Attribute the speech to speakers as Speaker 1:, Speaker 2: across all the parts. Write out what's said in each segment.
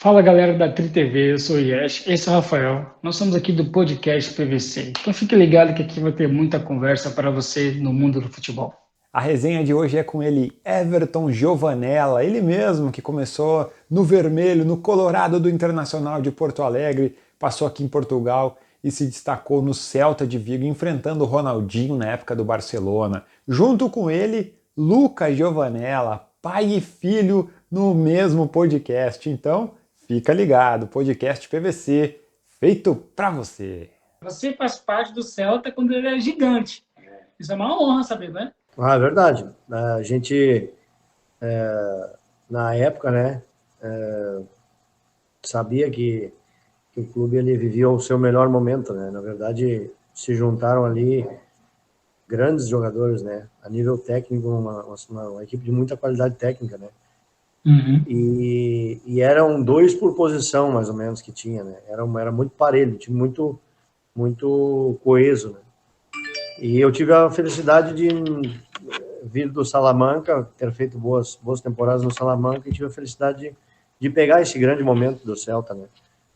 Speaker 1: Fala galera da Tri TV, eu sou o Yesh, esse é o Rafael. Nós somos aqui do podcast PVC. Então fique ligado que aqui vai ter muita conversa para você no mundo do futebol.
Speaker 2: A resenha de hoje é com ele, Everton Giovanella, ele mesmo que começou no vermelho, no Colorado do Internacional de Porto Alegre, passou aqui em Portugal e se destacou no Celta de Vigo, enfrentando o Ronaldinho na época do Barcelona. Junto com ele, Lucas Giovanella, pai e filho no mesmo podcast. Então, fica ligado, podcast PVC, feito pra você.
Speaker 1: Você faz parte do Celta quando ele era gigante. Isso é uma honra saber, né?
Speaker 3: É verdade. A gente, na época, né, sabia que o clube ele vivia o seu melhor momento, né? Na verdade, se juntaram ali grandes jogadores, né? A nível técnico, uma equipe de muita qualidade técnica, né?
Speaker 1: Uhum.
Speaker 3: E eram dois por posição, mais ou menos, que tinha, né? Era muito parelho, time muito coeso, né? E eu tive a felicidade de vir do Salamanca, ter feito boas temporadas no Salamanca, e tive a felicidade de pegar esse grande momento do Celta, né?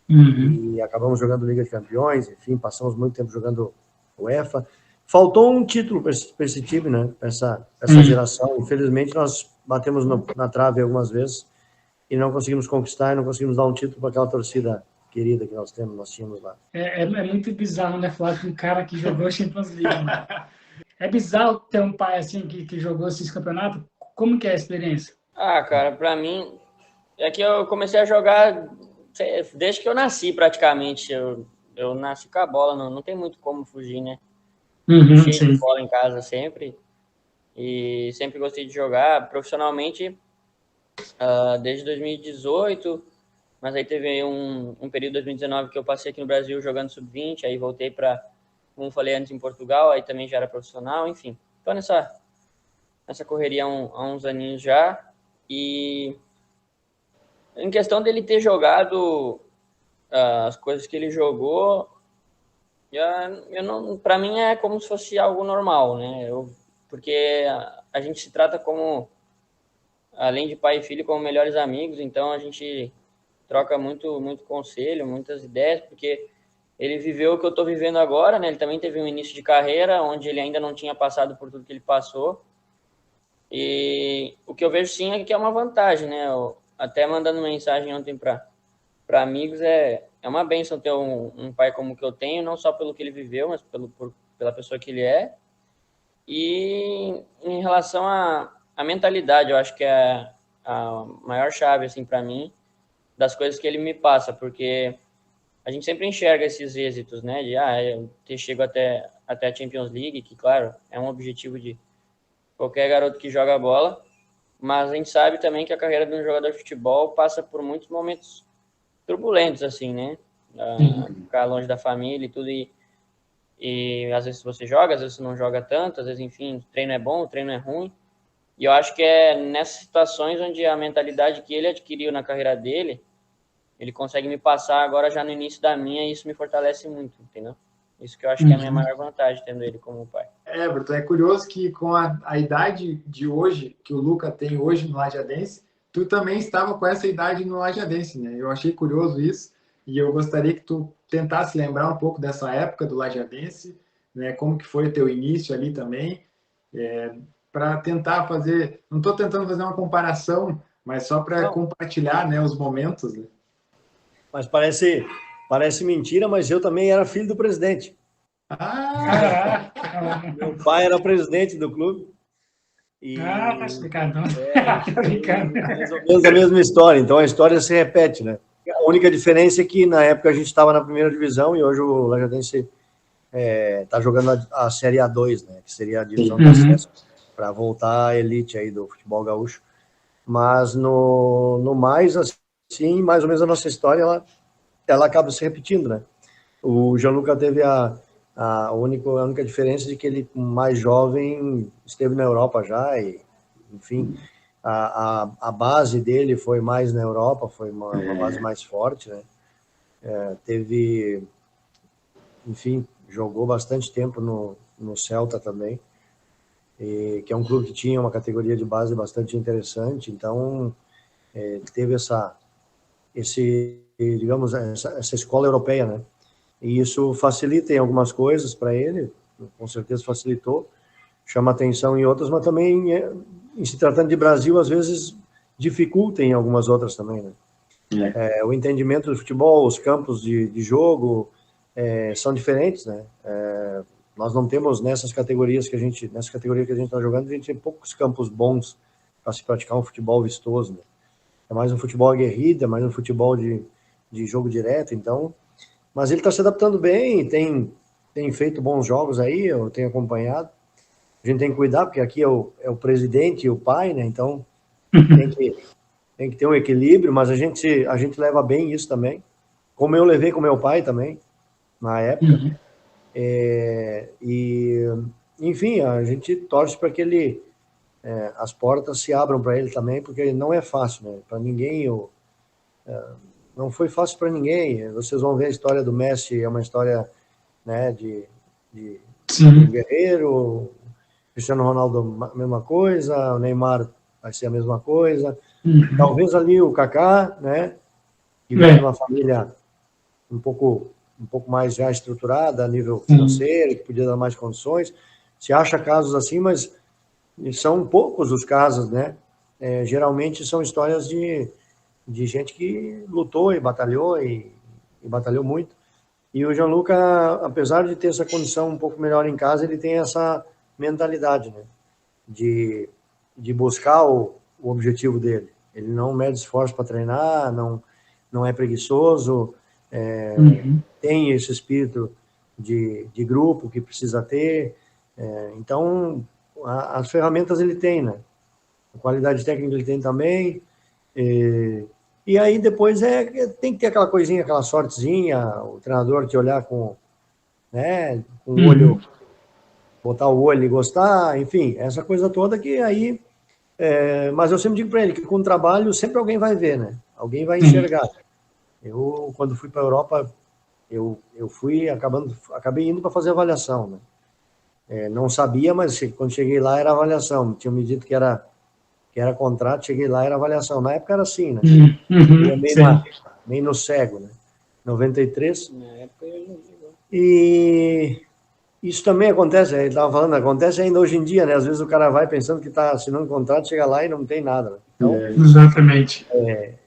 Speaker 1: Uhum.
Speaker 3: E acabamos jogando Liga de Campeões, enfim, passamos muito tempo jogando UEFA. Faltou um título para esse time, né? Essa geração. Infelizmente, nós batemos na trave algumas vezes e não conseguimos conquistar, e não conseguimos dar um título para aquela torcida querida que nós tínhamos lá.
Speaker 1: É muito bizarro, né, falar com um cara que jogou Champions League. Né? É bizarro ter um pai assim que jogou esses campeonatos. Como que é a experiência?
Speaker 4: Cara, pra mim, é que eu comecei a jogar desde que eu nasci, praticamente. Eu nasci com a bola, não tem muito como fugir, né? Cheio
Speaker 1: Sim.
Speaker 4: de bola em casa sempre. E sempre gostei de jogar profissionalmente desde 2018. Mas aí teve um período de 2019 que eu passei aqui no Brasil jogando sub-20. Aí voltei para, como falei antes, em Portugal. Aí também já era profissional, enfim. Tô nessa correria há uns aninhos já. E em questão dele ter jogado as coisas que ele jogou, para mim é como se fosse algo normal, né? Porque a gente se trata como, além de pai e filho, como melhores amigos, então a gente troca muito conselho, muitas ideias, porque ele viveu o que eu estou vivendo agora, né? Ele também teve um início de carreira onde ele ainda não tinha passado por tudo que ele passou. E o que eu vejo sim é que é uma vantagem, né? Até mandando mensagem ontem para amigos, é uma bênção ter um pai como que eu tenho, não só pelo que ele viveu, mas pela pessoa que ele é. E em relação à mentalidade, eu acho que é a maior chave, assim, para mim, das coisas que ele me passa, porque a gente sempre enxerga esses êxitos, né? De, eu ter chego até a Champions League, que, claro, é um objetivo de qualquer garoto que joga bola, mas a gente sabe também que a carreira de um jogador de futebol passa por muitos momentos turbulentos, assim, né? Ficar longe da família e tudo, e às vezes você joga, às vezes você não joga tanto, às vezes, enfim, o treino é bom, o treino é ruim, e eu acho que é nessas situações onde a mentalidade que ele adquiriu na carreira dele, ele consegue me passar agora já no início da minha, e isso me fortalece muito, entendeu? Isso que eu acho que é a minha maior vantagem, tendo ele como pai.
Speaker 5: Everton, é curioso que com a idade de hoje, que o Luca tem hoje no Lajadense, tu também estava com essa idade no Lajadense, né? Eu achei curioso isso, e eu gostaria que tu tentasse lembrar um pouco dessa época do Lajadense, né? Como que foi o teu início ali também, para tentar fazer, não estou tentando fazer uma comparação, mas só para compartilhar, né, os momentos. Né?
Speaker 3: Mas parece mentira, mas eu também era filho do presidente. Meu pai era presidente do clube.
Speaker 1: Tá explicado.
Speaker 3: Mais ou menos a mesma história. Então a história se repete, né? A única diferença é que na época a gente estava na primeira divisão e hoje o Lajadense está jogando a Série A2, né? Que seria a divisão de acesso para voltar à elite aí do futebol gaúcho. Mas no mais, assim, mais ou menos a nossa história ela acaba se repetindo, né? O Gianluca teve a única diferença de que ele, mais jovem, esteve na Europa já, e, enfim, a base dele foi mais na Europa, foi uma base mais forte, né? Enfim, jogou bastante tempo no Celta também, que é um clube que tinha uma categoria de base bastante interessante, então teve digamos, essa escola europeia, né? E isso facilita em algumas coisas para ele, com certeza facilitou, chama atenção em outras, mas também, em se tratando de Brasil, às vezes dificulta em algumas outras também, né? O entendimento do futebol, os campos de jogo são diferentes, né? Nós não temos nessa categoria que a gente está jogando, a gente tem poucos campos bons para se praticar um futebol vistoso, né? É mais um futebol aguerrido, é mais um futebol de jogo direto, então. Mas ele está se adaptando bem, tem feito bons jogos aí, eu tenho acompanhado. A gente tem que cuidar, porque aqui é o presidente e o pai, né? Então tem que ter um equilíbrio, mas a gente leva bem isso também. Como eu levei com meu pai também, na época. Enfim, a gente torce para que as portas se abram para ele também, porque não é fácil, né? Para ninguém, não foi fácil para ninguém. Vocês vão ver a história do Messi, é uma história, né, de um guerreiro. Cristiano Ronaldo, a mesma coisa. O Neymar vai ser a mesma coisa. Talvez ali o Kaká, né, que vem de uma família um pouco mais já estruturada a nível financeiro, que podia dar mais condições. Se acha casos assim, mas são poucos os casos, né? Geralmente são histórias de gente que lutou e batalhou muito. E o Gianluca, apesar de ter essa condição um pouco melhor em casa, ele tem essa mentalidade, né? De buscar o objetivo dele. Ele não mede esforço para treinar, não é preguiçoso, tem esse espírito de grupo que precisa ter. Então, as ferramentas ele tem, né? A qualidade técnica ele tem também. E aí depois tem que ter aquela coisinha, aquela sortezinha, o treinador te olhar com o olho, botar o olho e gostar, enfim, essa coisa toda que aí... mas eu sempre digo para ele que com o trabalho sempre alguém vai ver, né? Alguém vai enxergar. Eu, quando fui para a Europa, eu acabei indo para fazer avaliação, né? Não sabia, mas quando cheguei lá era avaliação. Tinham me dito que era contrato, cheguei lá era avaliação. Na época era assim, né? Meio no cego, né? 93.
Speaker 4: Na época eu não digo.
Speaker 3: E isso também acontece, ele estava falando, acontece ainda hoje em dia, né? Às vezes o cara vai pensando que está assinando um contrato, chega lá e não tem nada, né? Então,
Speaker 1: Exatamente.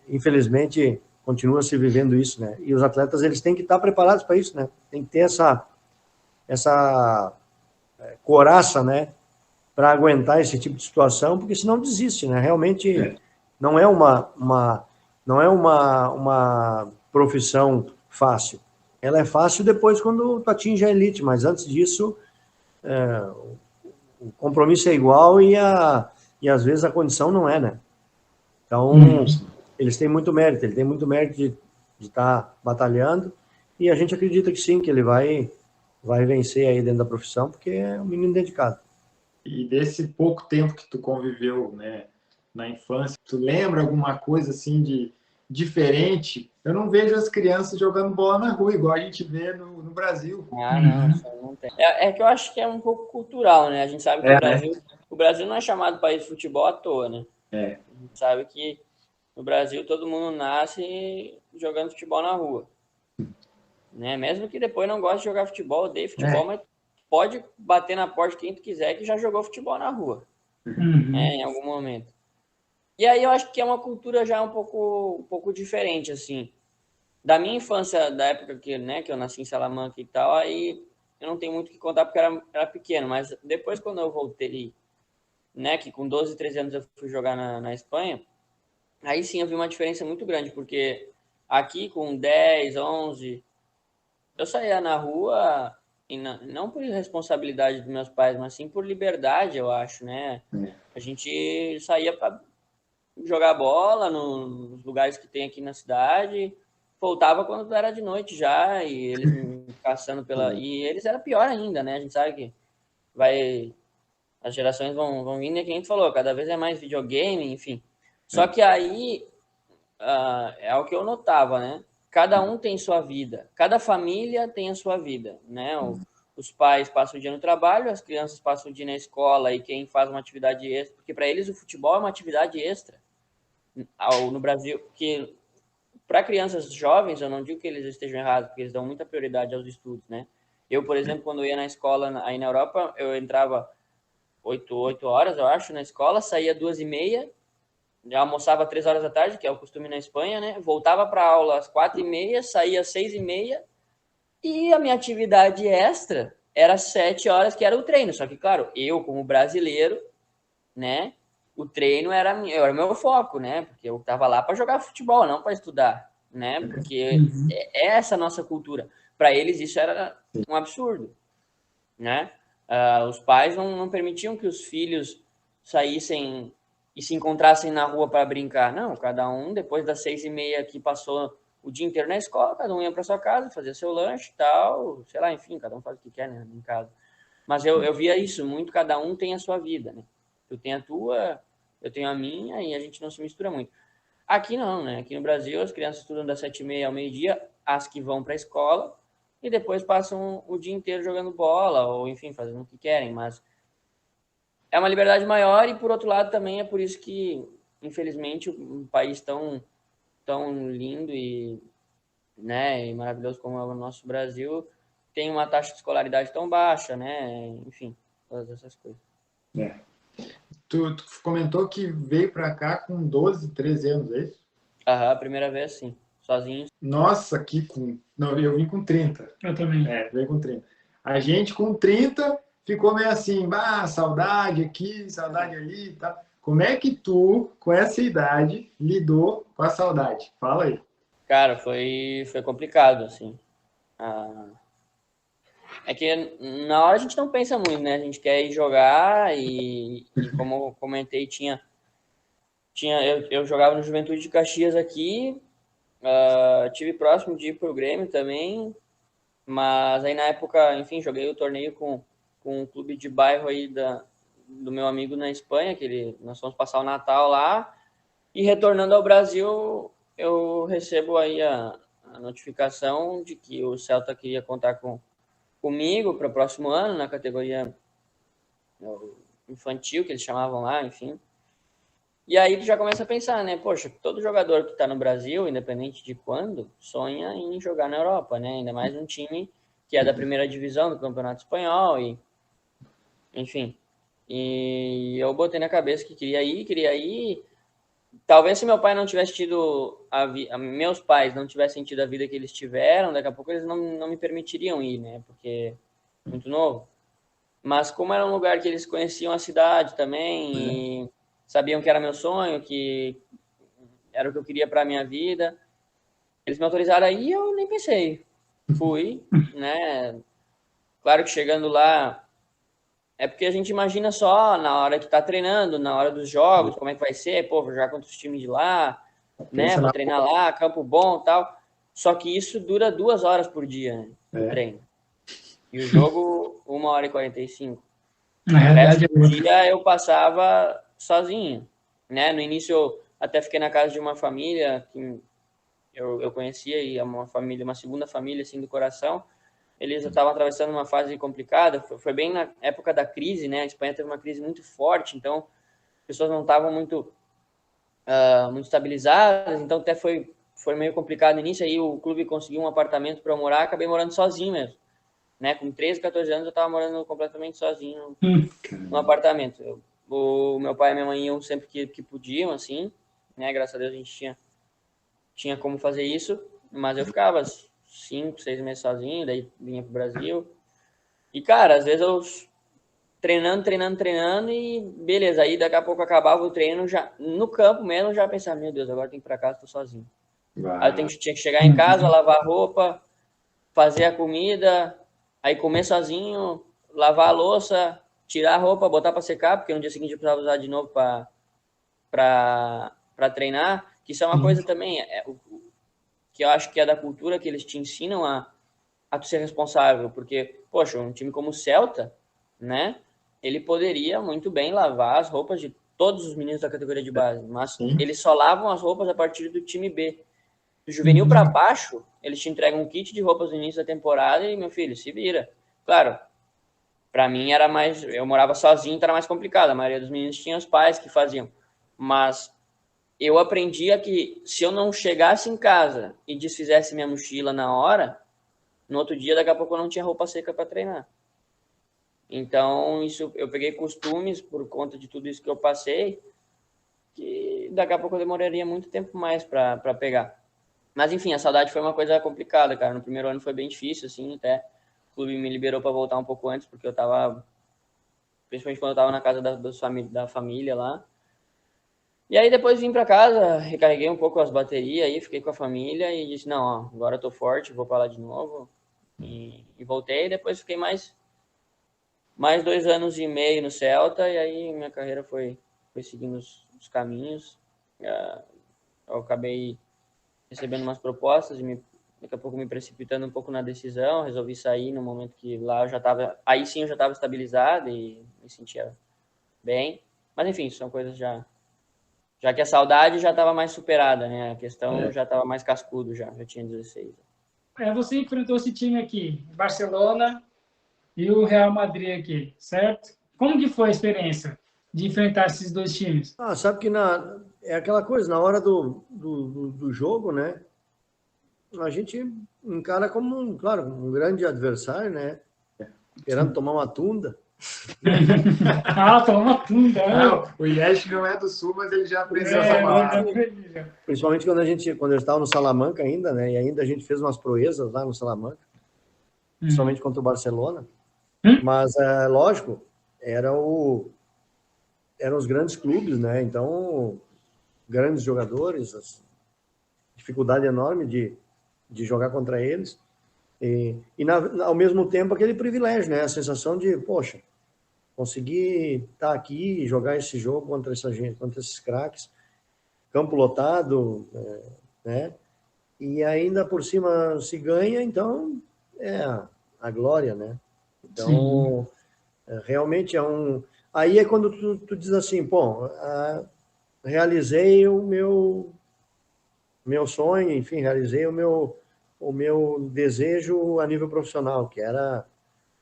Speaker 3: Infelizmente, continua se vivendo isso, né? E os atletas, eles têm que estar preparados para isso, né? Tem que ter essa coraça, né? Para aguentar esse tipo de situação, porque senão desiste, né? Realmente não é uma profissão fácil. Ela é fácil depois quando tu atinge a elite, mas antes disso, o compromisso é igual e às vezes a condição não é, né? Então, eles têm muito mérito, ele tem muito mérito de estar batalhando, e a gente acredita que sim, que ele vai vencer aí dentro da profissão, porque é um menino dedicado.
Speaker 5: E desse pouco tempo que tu conviveu, né, na infância, tu lembra alguma coisa assim de diferente? Eu não vejo as crianças jogando bola na rua, igual a gente vê no Brasil.
Speaker 4: Não tem. É que eu acho que é um pouco cultural, né? A gente sabe que o Brasil não é chamado país de futebol à toa, né? A gente sabe que no Brasil todo mundo nasce jogando futebol na rua. Né? Mesmo que depois não goste de jogar futebol, odeie futebol, mas pode bater na porta quem tu quiser que já jogou futebol na rua. Né? Em algum momento. E aí eu acho que é uma cultura já um pouco diferente, assim. Da minha infância, da época que eu nasci em Salamanca e tal, aí eu não tenho muito o que contar porque era pequeno, mas depois quando eu voltei, né, que com 12, 13 anos eu fui jogar na Espanha, aí sim eu vi uma diferença muito grande, porque aqui com 10, 11, eu saía na rua, e não por responsabilidade dos meus pais, mas sim por liberdade, eu acho, né? A gente saía para jogar bola nos lugares que tem aqui na cidade, voltava quando era de noite já, e eles me caçando e eles era pior ainda, né? A gente sabe que as gerações vão vindo, e que a gente falou, cada vez é mais videogame, enfim. Só que aí é o que eu notava, né? Cada um tem sua vida, cada família tem a sua vida, né? Os pais passam o dia no trabalho, as crianças passam o dia na escola, e quem faz uma atividade extra, porque para eles o futebol é uma atividade extra. No Brasil, que para crianças jovens, eu não digo que eles estejam errados, porque eles dão muita prioridade aos estudos, né? Eu, por exemplo, quando eu ia na escola aí na Europa, eu entrava 8 horas, eu acho, na escola, saía 2h30, já almoçava 3 horas da tarde, que é o costume na Espanha, né? Voltava para aula às 4h30, saía às 6h30, e a minha atividade extra era 7 horas, que era o treino. Só que, claro, eu, como brasileiro, né? O treino era o meu foco, né? Porque eu tava lá para jogar futebol, não para estudar, né? Porque é essa a nossa cultura. Para eles, isso era um absurdo, né? Os pais não permitiam que os filhos saíssem e se encontrassem na rua para brincar. Não, cada um, depois das 6h30 que passou o dia inteiro na escola, cada um ia para sua casa, fazia seu lanche e tal, sei lá, enfim, cada um faz o que quer, né, em casa. Mas eu via isso muito, cada um tem a sua vida, né? Tu tem a tua, eu tenho a minha, e a gente não se mistura muito. Aqui não, né? Aqui no Brasil, as crianças estudam das 7h30 ao meio-dia, as que vão para a escola, e depois passam o dia inteiro jogando bola, ou enfim, fazendo o que querem, mas é uma liberdade maior, e por outro lado também é por isso que, infelizmente, um país tão lindo e, né, e maravilhoso como é o nosso Brasil tem uma taxa de escolaridade tão baixa, né? Enfim, todas essas coisas.
Speaker 5: Tu comentou que veio para cá com 12, 13 anos, é isso?
Speaker 4: A primeira vez, sim. Sozinho.
Speaker 5: Nossa, aqui com... Não, eu vim com 30.
Speaker 1: Eu também.
Speaker 5: Veio com 30. A gente com 30 ficou meio assim, saudade aqui, saudade ali e tal. Como é que tu, com essa idade, lidou com a saudade? Fala aí.
Speaker 4: Cara, foi complicado, assim. É que na hora a gente não pensa muito, né? A gente quer ir jogar e como eu comentei, eu jogava no Juventude de Caxias aqui, tive próximo de ir pro Grêmio também, mas aí na época, enfim, joguei o torneio com um clube de bairro aí do meu amigo na Espanha, nós fomos passar o Natal lá, e retornando ao Brasil, eu recebo aí a notificação de que o Celta queria contar comigo para o próximo ano, na categoria infantil, que eles chamavam lá, enfim. E aí tu já começa a pensar, né? Poxa, todo jogador que está no Brasil, independente de quando, sonha em jogar na Europa, né? Ainda mais um time que é da primeira divisão do Campeonato Espanhol, e enfim. E eu botei na cabeça que queria ir. Talvez se meu pai não tivesse tido meus pais não tivessem tido a vida que eles tiveram, daqui a pouco eles não me permitiriam ir, né? Porque muito novo. Mas como era um lugar que eles conheciam a cidade também, e sabiam que era meu sonho, que era o que eu queria para a minha vida, eles me autorizaram aí e eu nem pensei. Fui, né? Claro que chegando lá, é porque a gente imagina só na hora que tá treinando, na hora dos jogos, como é que vai ser, pô, vou jogar contra os times de lá, né? Vou treinar lá, campo bom e tal. Só que isso dura 2 horas por dia, né? O treino. E o jogo, 1h45.
Speaker 1: Na realidade,
Speaker 4: O dia eu passava sozinho, né? No início eu até fiquei na casa de uma família que eu conhecia, e é uma segunda família, assim, do coração. Eles estavam atravessando uma fase complicada, foi bem na época da crise, né? A Espanha teve uma crise muito forte, então as pessoas não estavam muito estabilizadas, então até foi meio complicado no início. Aí o clube conseguiu um apartamento para eu morar, acabei morando sozinho mesmo, né? Com 13, 14 anos eu estava morando completamente sozinho no apartamento. O meu pai e minha mãe iam sempre que podiam, assim, né? Graças a Deus a gente tinha como fazer isso, mas eu ficava 5, 6 meses sozinho, daí vinha pro Brasil. E, cara, às vezes eu treinando e beleza, aí daqui a pouco acabava o treino, já no campo mesmo, já pensava, meu Deus, agora eu tenho que ir pra casa, tô sozinho. Aí eu tinha que chegar em casa, lavar roupa, fazer a comida, aí comer sozinho, lavar a louça, tirar a roupa, botar para secar, porque no dia seguinte eu precisava usar de novo para treinar, que isso é uma coisa também, que eu acho que é da cultura, que eles te ensinam a tu ser responsável, porque, poxa, um time como o Celta, né, ele poderia muito bem lavar as roupas de todos os meninos da categoria de base, mas eles só lavam as roupas a partir do time B. Do juvenil para baixo, eles te entregam um kit de roupas no início da temporada e, meu filho, se vira. Claro, para mim era mais... Eu morava sozinho, então era mais complicado. A maioria dos meninos tinha os pais que faziam. Mas eu aprendia que se eu não chegasse em casa e desfizesse minha mochila na hora, no outro dia, daqui a pouco eu não tinha roupa seca para treinar. Então, isso eu peguei costumes por conta de tudo isso que eu passei, que daqui a pouco eu demoraria muito tempo mais para pegar. Mas, enfim, a saudade foi uma coisa complicada, cara. No primeiro ano foi bem difícil, assim, até o clube me liberou para voltar um pouco antes, porque eu tava, principalmente quando eu tava na casa da família lá. E aí depois vim para casa, recarreguei um pouco as baterias aí, fiquei com a família e disse, não, ó, agora eu tô forte, vou para lá de novo. E voltei, depois fiquei mais 2 anos e meio no Celta, e aí minha carreira foi seguindo os caminhos. Eu acabei recebendo umas propostas e daqui a pouco me precipitando um pouco na decisão, resolvi sair no momento que lá eu já estava, aí sim eu já estava estabilizado e me sentia bem. Mas enfim, são coisas já que a saudade já estava mais superada, né? A questão já estava mais cascudo, já tinha 16.
Speaker 1: Você enfrentou esse time aqui, Barcelona e o Real Madrid aqui, certo? Como que foi a experiência de enfrentar esses dois times?
Speaker 3: Sabe que é aquela coisa, na hora do jogo, né? A gente encara como, claro, um grande adversário, né? Querendo tomar uma tunda.
Speaker 1: Tomar uma tunda.
Speaker 5: Não, o Yesh não é do Sul, mas ele já aprendeu essa palavra.
Speaker 3: Principalmente quando eu estava no Salamanca ainda, né? E ainda a gente fez umas proezas lá no Salamanca, principalmente contra o Barcelona. Mas, lógico, eram os grandes clubes, né? Então, grandes jogadores, dificuldade enorme de jogar contra eles. Ao mesmo tempo, aquele privilégio, né? A sensação de, poxa, conseguir estar aqui e jogar esse jogo contra essa gente, contra esses craques, campo lotado, né? E ainda por cima se ganha, então é a glória, né? Então, realmente é um... Aí é quando tu diz assim, pô, realizei o meu sonho, enfim, realizei o meu desejo a nível profissional, que era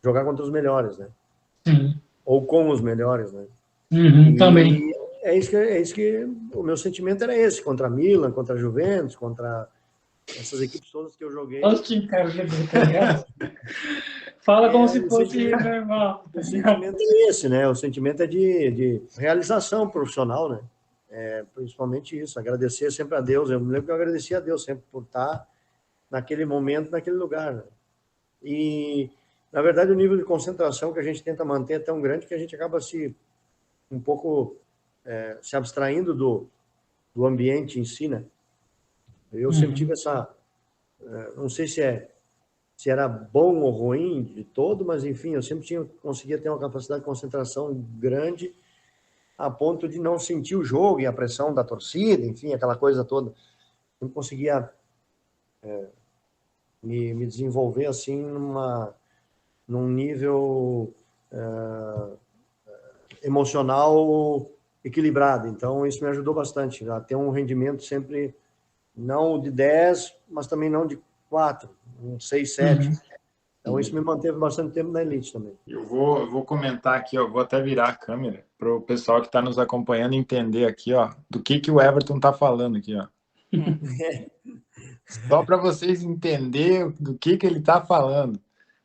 Speaker 3: jogar contra os melhores, né?
Speaker 1: Sim.
Speaker 3: Ou com os melhores, né?
Speaker 1: Também.
Speaker 3: É isso que o meu sentimento era esse, contra a Milan, contra a Juventus, contra essas equipes todas que eu joguei.
Speaker 1: Olha que cara, tá ligado? Fala como se fosse normal.
Speaker 3: O sentimento é esse, né? O sentimento é de realização profissional, né? Principalmente isso, agradecer sempre a Deus. Eu me lembro que eu agradeci a Deus sempre por estar naquele momento, naquele lugar, né? E, na verdade, o nível de concentração que a gente tenta manter é tão grande que a gente acaba um pouco se abstraindo do ambiente em si, né? Eu sempre tive não sei se era bom ou ruim de todo, mas enfim, eu sempre conseguia ter uma capacidade de concentração grande a ponto de não sentir o jogo e a pressão da torcida, enfim, aquela coisa toda. Eu conseguia me desenvolver assim num nível emocional equilibrado. Então, isso me ajudou bastante a ter um rendimento sempre, não de 10, mas também não de 4, um 6, 7. Então, isso me manteve bastante tempo na elite também.
Speaker 2: Eu vou comentar aqui, ó, vou até virar a câmera para o pessoal que está nos acompanhando entender aqui, ó, do que o Everton está falando aqui, ó. Só para vocês entenderem do que ele está falando.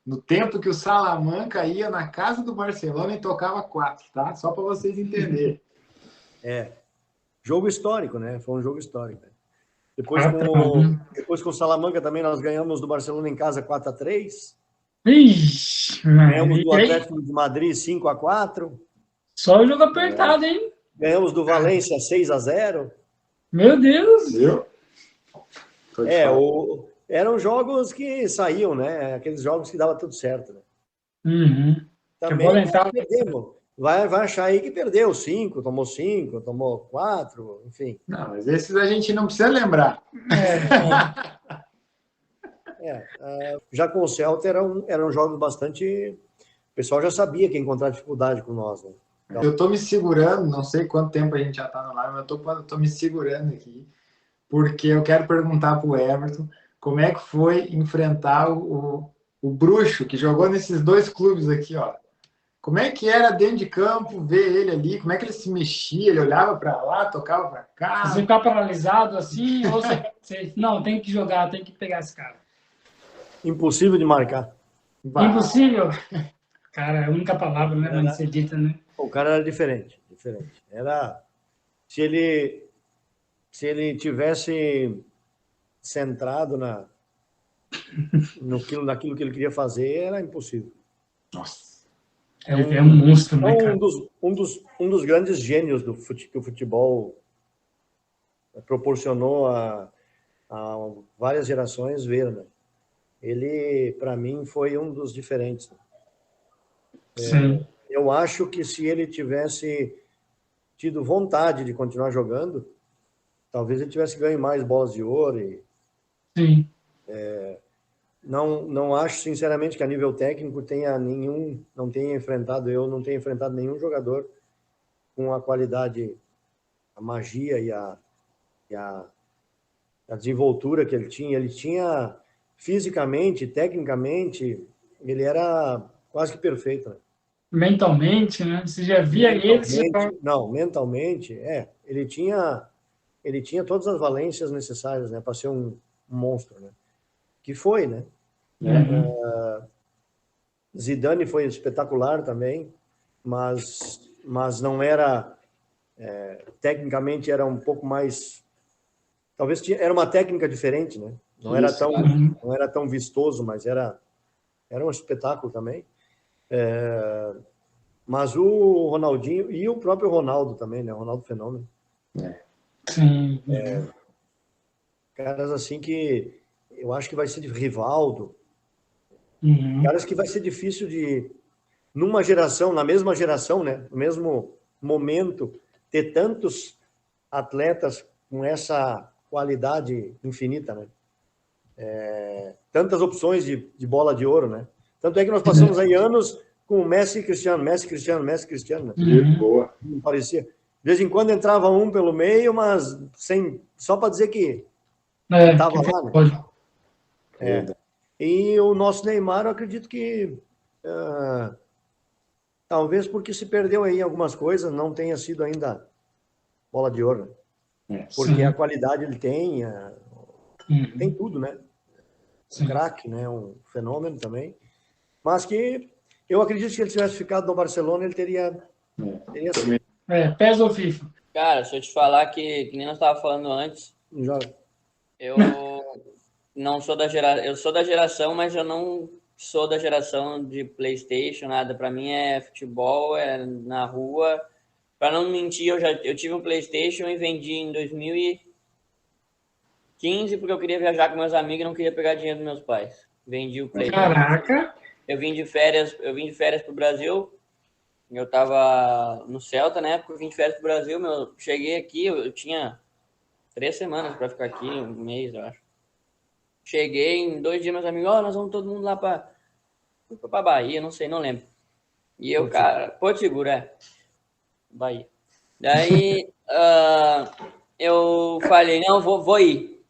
Speaker 5: No tempo que o Salamanca ia na casa do Barcelona e tocava 4, tá? Só para vocês entenderem.
Speaker 3: Jogo histórico, né? Foi um jogo histórico. Né? Depois com o Salamanca também nós ganhamos do Barcelona em casa 4-3. Ganhamos do Atlético de Madrid 5-4.
Speaker 1: Só o jogo apertado, hein?
Speaker 3: Ganhamos do Valência 6-0.
Speaker 1: Meu Deus!
Speaker 5: Viu?
Speaker 3: Eram jogos que saíam, né? Aqueles jogos que dava tudo certo.
Speaker 1: Né?
Speaker 3: Também perdemos. Vai achar aí que perdeu 5, tomou 4, enfim.
Speaker 5: Não, mas esses a gente não precisa lembrar.
Speaker 3: Já com o Celta eram jogos bastante... O pessoal já sabia que ia encontrar dificuldade com nós, né? Então...
Speaker 5: Eu estou me segurando, não sei quanto tempo a gente já está no live, mas eu estou me segurando aqui, porque eu quero perguntar para o Everton como é que foi enfrentar o Bruxo, que jogou nesses dois clubes aqui, ó. Como é que era dentro de campo ver ele ali? Como é que ele se mexia? Ele olhava para lá, tocava para cá?
Speaker 1: Você ficar paralisado assim, ou não, tem que jogar, tem que pegar esse cara.
Speaker 3: Impossível de marcar.
Speaker 1: Impossível. Cara, é a única palavra, né, pra ser dita, né?
Speaker 3: O cara era diferente. Era... Se ele tivesse centrado naquilo que ele queria fazer, era impossível.
Speaker 1: Nossa. É um monstro, né, cara?
Speaker 3: Um dos grandes gênios que o futebol proporcionou a várias gerações ver, né? Ele, para mim, foi um dos diferentes. Né?
Speaker 1: Sim.
Speaker 3: Eu acho que se ele tivesse tido vontade de continuar jogando, talvez ele tivesse ganho mais bolas de ouro.
Speaker 1: Sim.
Speaker 3: Não acho, sinceramente, que a nível técnico não tenha enfrentado nenhum jogador com a qualidade, a magia e a desenvoltura que ele tinha. Ele tinha, fisicamente, tecnicamente, ele era quase que perfeito. Né?
Speaker 1: Mentalmente, né? Você já via ele...
Speaker 3: Mentalmente, ele tinha todas as valências necessárias, né, para ser um monstro, né? Que foi, né? Zidane foi espetacular também, mas não era... tecnicamente era um pouco mais... Talvez era uma técnica diferente, né? Não era tão vistoso, mas era um espetáculo também. Mas o Ronaldinho e o próprio Ronaldo também, né? O Ronaldo Fenômeno.
Speaker 1: Sim.
Speaker 3: Caras assim que eu acho que vai ser de Rivaldo. Caras que vai ser difícil de, na mesma geração, né? No mesmo momento, ter tantos atletas com essa qualidade infinita, né? Tantas opções de bola de ouro, né? Tanto é que nós passamos aí anos com Messi e Cristiano, Messi, Cristiano, né?
Speaker 5: Boa.
Speaker 3: Não parecia. De vez em quando entrava um pelo meio, mas só para dizer que estava lá, né? E o nosso Neymar, eu acredito que talvez porque se perdeu aí algumas coisas, não tenha sido ainda bola de ouro, né? Porque a qualidade ele tem, tem tudo, né? Um craque, né? Um fenômeno também. Mas que eu acredito que se ele tivesse ficado no Barcelona, ele teria sido.
Speaker 1: PES ou FIFA?
Speaker 4: Cara, se eu te falar que nem nós estávamos falando antes, eu não sou da geração, eu sou da geração, mas eu não sou da geração de PlayStation, nada. Para mim é futebol, é na rua. Para não mentir, eu tive um PlayStation e vendi em 2015 porque eu queria viajar com meus amigos e não queria pegar dinheiro dos meus pais. Vendi o PlayStation.
Speaker 1: Caraca!
Speaker 4: Eu vim de férias para o Brasil. Eu estava no Celta na época, eu vim de férias para o Brasil. Cheguei aqui, eu tinha 3 semanas para ficar aqui, um mês, eu acho. Cheguei, em 2 dias, meus amigos, nós vamos todo mundo lá para Bahia, não lembro. E eu, cara, Porto Seguro, Bahia. Daí, eu falei, não, vou ir.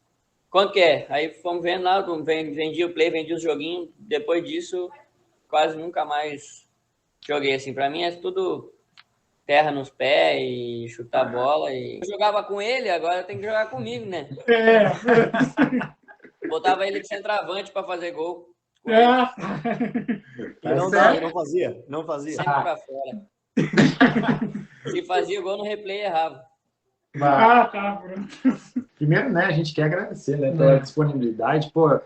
Speaker 4: Quanto que é? Aí fomos vendo lá, vendi o Play, vendi os joguinhos. Depois disso, quase nunca mais joguei assim. Pra mim é tudo terra nos pés e chutar bola. Eu jogava com ele, agora tem que jogar comigo, né? Botava ele de centroavante para fazer gol.
Speaker 3: E não fazia.
Speaker 4: Sempre pra fora. Se fazia o gol no replay, errava.
Speaker 1: Tá,
Speaker 5: Primeiro, né, a gente quer agradecer, né, pela disponibilidade. Pô,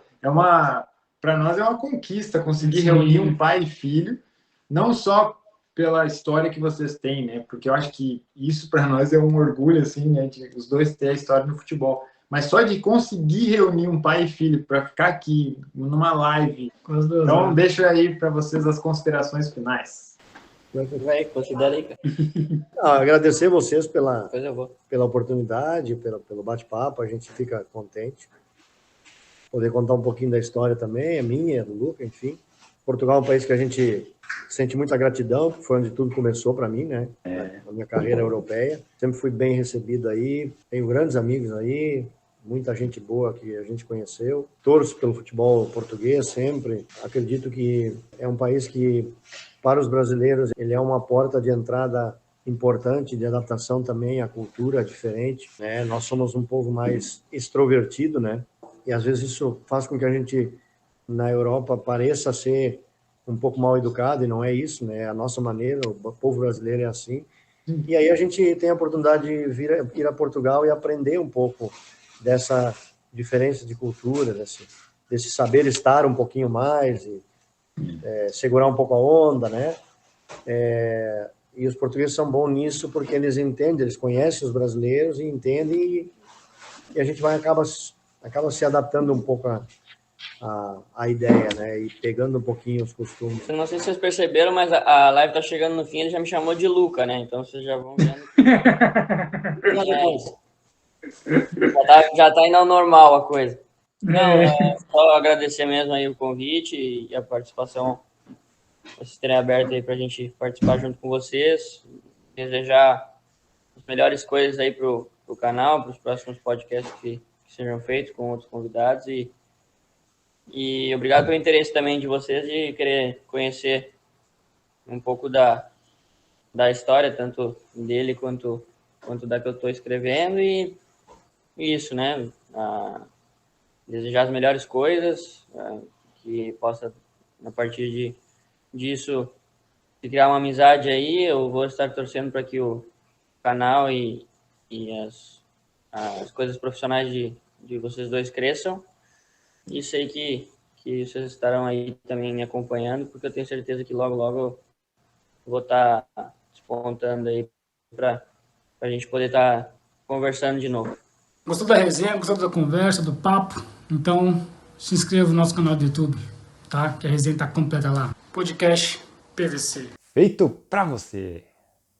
Speaker 5: para nós é uma conquista conseguir reunir um pai e filho, não só pela história que vocês têm, né, porque eu acho que isso para nós é um orgulho, assim, né, de os dois ter a história no futebol. Mas só de conseguir reunir um pai e filho para ficar aqui numa live. Então, deixo aí para vocês as considerações finais.
Speaker 4: Considera aí, cara.
Speaker 3: Agradecer vocês pela oportunidade, pelo bate-papo, a gente fica contente. Poder contar um pouquinho da história também, a minha, do Luca, enfim. Portugal é um país que a gente sente muita gratidão, que foi onde tudo começou para mim, né? Na minha carreira europeia. Sempre fui bem recebido aí, tenho grandes amigos aí, muita gente boa que a gente conheceu. Torço pelo futebol português sempre. Acredito que é um país que para os brasileiros, ele é uma porta de entrada importante, de adaptação também à cultura diferente, né? Nós somos um povo mais extrovertido, né? E às vezes isso faz com que a gente, na Europa, pareça ser um pouco mal educado, e não é isso, né? É a nossa maneira, o povo brasileiro é assim. E aí a gente tem a oportunidade de ir a Portugal e aprender um pouco dessa diferença de cultura, desse saber estar um pouquinho mais, e segurar um pouco a onda, né? E os portugueses são bons nisso porque eles entendem, eles conhecem os brasileiros e entendem, e a gente acaba se adaptando um pouco a ideia, né? E pegando um pouquinho os costumes.
Speaker 4: Eu não sei se vocês perceberam, mas a live tá chegando no fim, ele já me chamou de Luca, né? Então vocês já vão vendo. Já tá indo ao normal a coisa. Não, só agradecer mesmo aí o convite e a participação, vocês terem aberto aí pra gente participar junto com vocês. Desejar as melhores coisas aí pro canal, para os próximos podcasts que sejam feitos com outros convidados, e obrigado pelo interesse também de vocês de querer conhecer um pouco da história, tanto dele quanto da que eu estou escrevendo, e isso, né? Desejar as melhores coisas, que possa, a partir disso, se criar uma amizade aí. Eu vou estar torcendo para que o canal e as coisas profissionais de vocês dois cresçam, e sei que vocês estarão aí também me acompanhando, porque eu tenho certeza que logo eu vou estar despontando aí para a gente poder estar conversando de novo.
Speaker 1: Gostou da resenha, gostou da conversa, do papo? Então se inscreva no nosso canal do YouTube, tá? Que a resenha está completa lá. Podcast PVC.
Speaker 2: Feito para você.